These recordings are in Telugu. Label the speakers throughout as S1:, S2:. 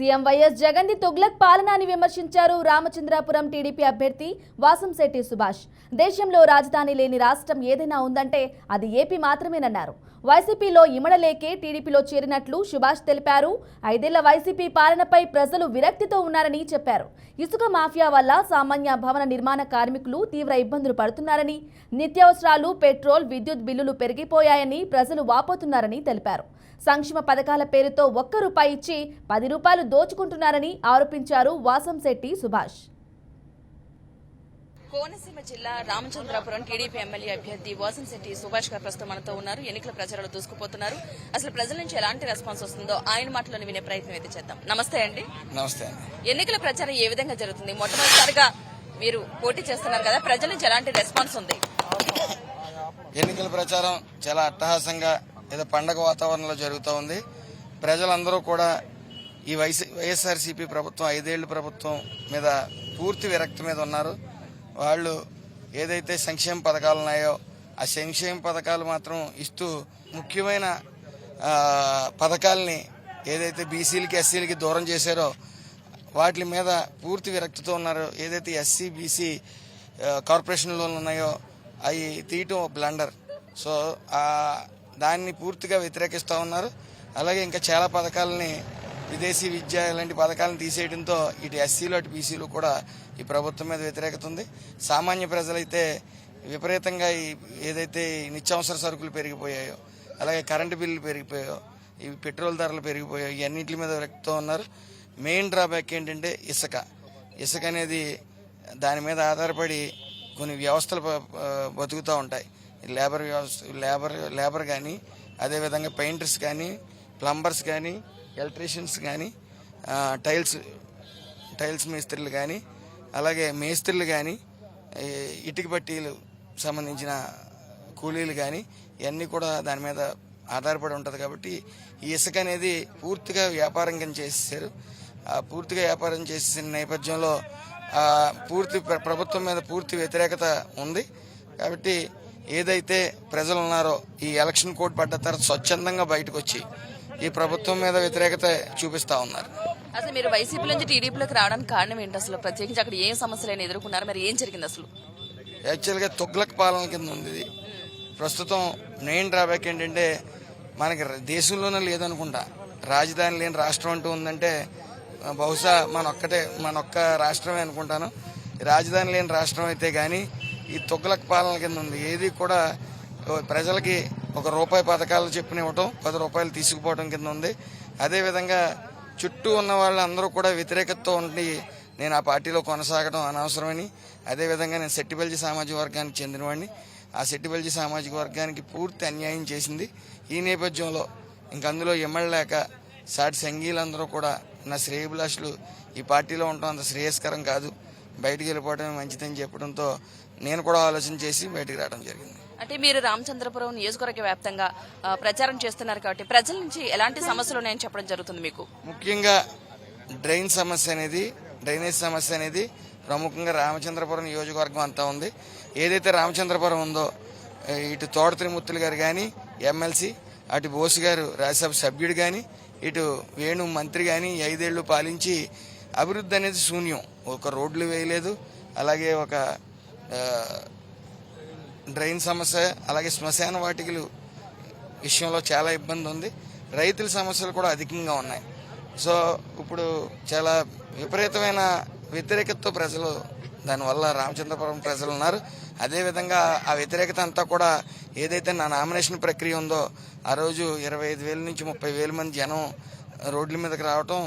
S1: సీఎం వైఎస్ జగన్ ది తుగ్లక్ పాలనని విమర్శించారు రామచంద్రాపురం టీడీపీ అభ్యర్థి వాసంశెట్టి సుభాష్. దేశంలో రాజధాని లేని రాష్ట్రం ఏదైనా ఉందంటే అది ఏపీ మాత్రమేనన్నారు. వైసీపీలో ఇమడలేకే టీడీపీలో చేరినట్లు సుభాష్ తెలిపారు. 5 ఏళ్ల వైసీపీ పాలనపై ప్రజలు విరక్తితో ఉన్నారని చెప్పారు. ఇసుక మాఫియా వల్ల సామాన్య భవన నిర్మాణ కార్మికులు తీవ్ర ఇబ్బందులు పడుతున్నారని, నిత్యావసరాలు, పెట్రోల్, విద్యుత్ బిల్లులు పెరిగిపోయాయని ప్రజలు వాపోతున్నారని తెలిపారు. సంక్షేమ పథకాల పేరుతో ₹1 ఇచ్చి ₹10 దోచుకుంటున్నారని ఆరోపించారు వాసంశెట్టి సుభాష్.
S2: కోనసీమ జిల్లా రామచంద్రాపురం టీడీపీ ఎమ్మెల్యే అభ్యర్థి వాసంశెట్టి సుభాష్ గారు ప్రస్తుతం మనతో ఉన్నారు. ఎన్నికల ప్రచారంలో దూసుకుపోతున్నారు. అసలు ప్రజల నుంచి ఎలాంటి రెస్పాన్స్ వస్తుందో ఆయన మాటలను వినే ప్రయత్నం అయితే చేద్దాం. నమస్తే అండి.
S3: నమస్తే.
S2: ఎన్నికల ప్రచారం ఏ విధంగా జరుగుతుంది? మొట్టమొదటిసారిగా మీరు పోటీ చేస్తున్నారు కదా, ప్రజల నుంచి ఎలాంటి రెస్పాన్స్ ఉంది?
S3: ఎన్నికల ప్రచారం చాలా అట్టహాసంగా ఏదో పండగ వాతావరణంలో జరుగుతూ ఉంది. ప్రజలందరూ కూడా ఈ వైఎస్ఆర్సీపీ ప్రభుత్వం 5 ఏళ్ల ప్రభుత్వం మీద పూర్తి విరక్తి మీద ఉన్నారు. వాళ్ళు ఏదైతే సంక్షేమ పథకాలు ఉన్నాయో ఆ సంక్షేమ పథకాలు మాత్రం ఇస్తూ ముఖ్యమైన పథకాలని ఏదైతే బీసీలకి ఎస్సీలకి దూరం చేశారో వాటి మీద పూర్తి విరక్తితో ఉన్నారు. ఏదైతే ఎస్సీ బీసీ కార్పొరేషన్ లోన్లు ఉన్నాయో అవి తీయటం బ్లండర్. సో దాన్ని పూర్తిగా వ్యతిరేకిస్తూ ఉన్నారు. అలాగే ఇంకా చాలా పథకాలని విదేశీ విద్య ఇలాంటి పథకాలను తీసేయడంతో ఇటు ఎస్సీలు అటు బీసీలు కూడా ఈ ప్రభుత్వం మీద వ్యతిరేకత ఉంది. సామాన్య ప్రజలైతే విపరీతంగా ఏదైతే నిత్యావసర సరుకులు పెరిగిపోయాయో, అలాగే కరెంటు బిల్లులు పెరిగిపోయాయో, ఈ పెట్రోల్ ధరలు పెరిగిపోయాయో ఇవన్నింటి మీద వ్యక్తం ఉన్నారు. మెయిన్ డ్రాబ్యాక్ ఏంటంటే ఇసుక అనేది దాని మీద ఆధారపడి కొన్ని వ్యవస్థలు బతుకుతూ ఉంటాయి. లేబర్ కానీ, అదేవిధంగా పెయింటర్స్ కానీ, ప్లంబర్స్ కానీ, ఎలక్ట్రీషియన్స్ కానీ, టైల్స్ మేస్త్రీలు కానీ, అలాగే మేస్త్రీలు కానీ, ఇటుక బట్టీలు సంబంధించిన కూలీలు కానీ ఇవన్నీ కూడా దాని మీద ఆధారపడి ఉంటుంది. కాబట్టి ఈ ఇసుక అనేది పూర్తిగా వ్యాపారం కింద చేసేసారు. పూర్తిగా వ్యాపారం చేసేసిన నేపథ్యంలో ప్రభుత్వం మీద పూర్తి వ్యతిరేకత ఉంది. కాబట్టి ఏదైతే ప్రజలు ఉన్నారో ఈ ఎలక్షన్ కోడ్ పడ్డ తర్వాత స్వచ్ఛందంగా బయటకు వచ్చి ఈ ప్రభుత్వం మీద వ్యతిరేకత చూపిస్తా ఉన్నారు.
S2: అసలు మీరు వైసీపీ నుంచి టీడీపీలోకి రావడానికి కారణం ఏంటి? అసలు ప్రత్యేకించి అక్కడ ఏం సమస్యలు ఎదుర్కొన్నారు? మరి ఏం జరిగింది అసలు?
S3: యాక్చువల్గా తుగ్లక్ పాలన కింద ఉంది ఇది. ప్రస్తుతం మెయిన్ డ్రాబ్యాక్ ఏంటంటే మనకి దేశంలోనే లేదనుకుంటా రాజధాని లేని రాష్ట్రం అంటూ ఉందంటే బహుశా మనొక్క రాష్ట్రమే అనుకుంటాను. రాజధాని లేని రాష్ట్రం అయితే కానీ ఈ తుగ్లక్ పాలన కింద ఉంది. ఏది కూడా ప్రజలకి ₹1 పథకాలు చెప్పిన ఇవ్వటం, ₹10 తీసుకుపోవడం కింద ఉంది. అదేవిధంగా చుట్టూ ఉన్న వాళ్ళందరూ కూడా వ్యతిరేకతతో ఉండి నేను ఆ పార్టీలో కొనసాగడం అనవసరమని, అదేవిధంగా నేను సెట్టిబెల్జీ సామాజిక వర్గానికి చెందినవాడిని. ఆ సెట్టిబెల్జీ సామాజిక వర్గానికి పూర్తి అన్యాయం చేసింది. ఈ నేపథ్యంలో ఇంకందులో ఎమ్మడలేక సాటి సంఘీయులందరూ కూడా నా శ్రేయభిలాషులు ఈ పార్టీలో ఉండటం అంత శ్రేయస్కరం కాదు, బయటికి వెళ్ళిపోవడమే మంచిదని చెప్పడంతో నేను కూడా ఆలోచన చేసి బయటికి రావడం జరిగింది.
S2: అంటే మీరు రామచంద్రపురం నియోజకవర్గ వ్యాప్తంగా ప్రచారం చేస్తున్నారు కాబట్టి ప్రజల నుంచి ఎలాంటి సమస్యలు ఉన్నాయని చెప్పడం జరుగుతుంది మీకు?
S3: ముఖ్యంగా డ్రైనేజ్ సమస్య అనేది ప్రముఖంగా రామచంద్రపురం నియోజకవర్గం అంతా ఉంది. ఏదైతే రామచంద్రపురం ఉందో ఇటు తోట త్రిమూర్తులు గారు కానీ ఎమ్మెల్సీ, అటు బోసు గారు రాజ్యసభ సభ్యుడు కానీ, ఇటు వేణు మంత్రి కానీ 5 ఏళ్లు పాలించి అభివృద్ధి అనేది శూన్యం. ఒక రోడ్లు వేయలేదు, అలాగే ఒక డ్రైన్ సమస్య, అలాగే శ్మశాన వాటికలు విషయంలో చాలా ఇబ్బంది ఉంది. రైతుల సమస్యలు కూడా అధికంగా ఉన్నాయి. సో ఇప్పుడు చాలా విపరీతమైన వ్యతిరేకతతో ప్రజలు దానివల్ల రామచంద్రపురం ప్రజలు ఉన్నారు. అదేవిధంగా ఆ వ్యతిరేకత అంతా కూడా ఏదైతే నా నామినేషన్ ప్రక్రియ ఉందో ఆ రోజు 25,000 నుంచి 30,000 మంది జనం రోడ్ల మీదకి రావటం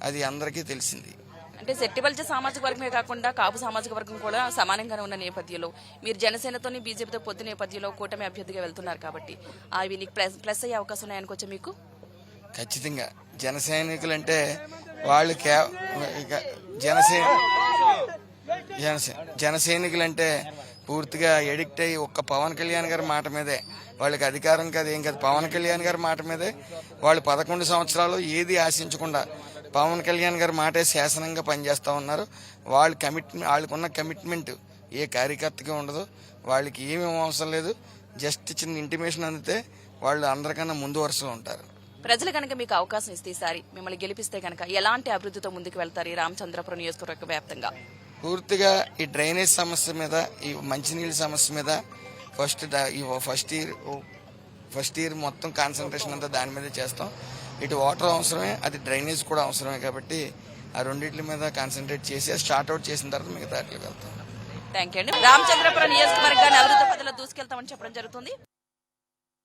S3: అది అందరికీ తెలిసింది.
S2: అంటే సెట్టిబెల్జీ సామాజిక వర్గమే కాకుండా కాపు సామాజిక వర్గం కూడా సమానంగానే ఉన్న నేపథ్యంలో మీరు జనసేనతోని బీజేపీతో పొత్తు నేపథ్యంలో కూటమి అభ్యర్థిగా వెళ్తున్నారు కాబట్టి అవి నీకు ప్లస్ అయ్యే అవకాశం ఉన్నాయనుకోవచ్చా మీకు?
S3: ఖచ్చితంగా జన సైనికులంటే వాళ్ళు జన సైనికులంటే పూర్తిగా ఎడిక్ట్ అయ్యి ఒక్క పవన్ కళ్యాణ్ గారి మాట మీదే వాళ్ళకి అధికారం కాదు ఏం కాదు, పవన్ కళ్యాణ్ గారి మాట మీదే వాళ్ళు 11 సంవత్సరాలు ఏది ఆశించకుండా పవన్ కళ్యాణ్ గారి మాటే శాసనంగా పనిచేస్తూ ఉన్నారు. వాళ్ళకున్న కమిట్మెంట్ ఏ కార్యకర్తకి ఉండదు. వాళ్ళకి ఏమేమి అవసరం లేదు. జస్ట్ చిన్న ఇంటిమేషన్ అందితే వాళ్ళు అందరికన్నా ముందు వరుసలో ఉంటారు.
S2: ప్రజలు కనుక మీకు అవకాశం ఇస్తే ఈసారి మిమ్మల్ని గెలిపిస్తే కనుక ఎలాంటి అభివృద్ధితో ముందుకు వెళ్తారు ఈ రామచంద్రపురం నియోజకవర్గ వ్యాప్తంగా?
S3: పూర్తిగా ఈ డ్రైనేజ్ సమస్య మీద, ఈ మంచినీళ్ళ సమస్య మీద ఫస్ట్ ఇయర్ మొత్తం కాన్సన్ట్రేషన్ అంతా దాని మీద చేస్తాం. ఇటు వాటర్ అవసరమే, అది డ్రైనేజ్ కూడా అవసరమే. కాబట్టి ఆ రెండింటి మీద కాన్సన్ట్రేట్ చేసి స్టార్ట్ అవుట్ చేసిన తర్వాత మిగతా వెళ్తాం.
S2: థ్యాంక్ యూ అండి. రామచంద్రపురం నియోజకవర్గాన్ని అభివృద్ధి పథంలో దూసుకెళ్తామని చెప్పడం జరుగుతుంది.